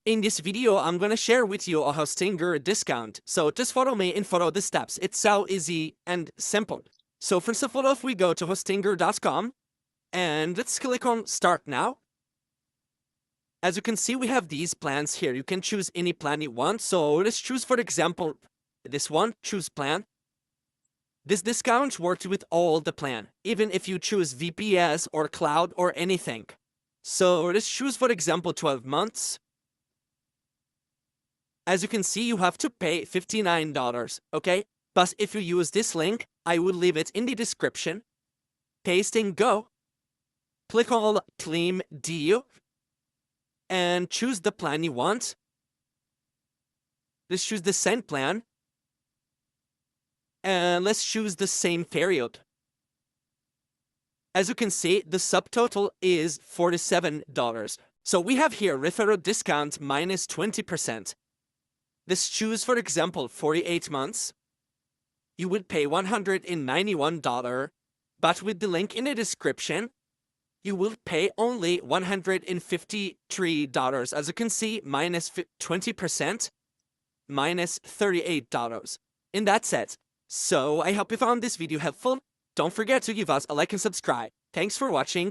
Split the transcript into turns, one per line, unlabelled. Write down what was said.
In this video, I'm gonna share with you a Hostinger discount. So just follow me and follow the steps. It's so easy and simple. So first of all, if we go to hostinger.com and let's click on Start Now. As you can see, we have these plans here. You can choose any plan you want. So let's choose, for example, this one, choose plan. This discount works with all the plan, even if you choose VPS or cloud or anything. So let's choose, for example, 12 months. As you can see, you have to pay $59, okay? But if you use this link, I will leave it in the description. Paste and go. Click on Claim Deal and choose the plan you want. Let's choose the same plan. And let's choose the same period. As you can see, the subtotal is $47. So we have here referral discount minus 20%. Let's choose, for example, 48 months. You would pay $191, but with the link in the description, you will pay only $153. As you can see, minus 20%, minus $38. And that's it. So I hope you found this video helpful. Don't forget to give us a like and subscribe. Thanks for watching.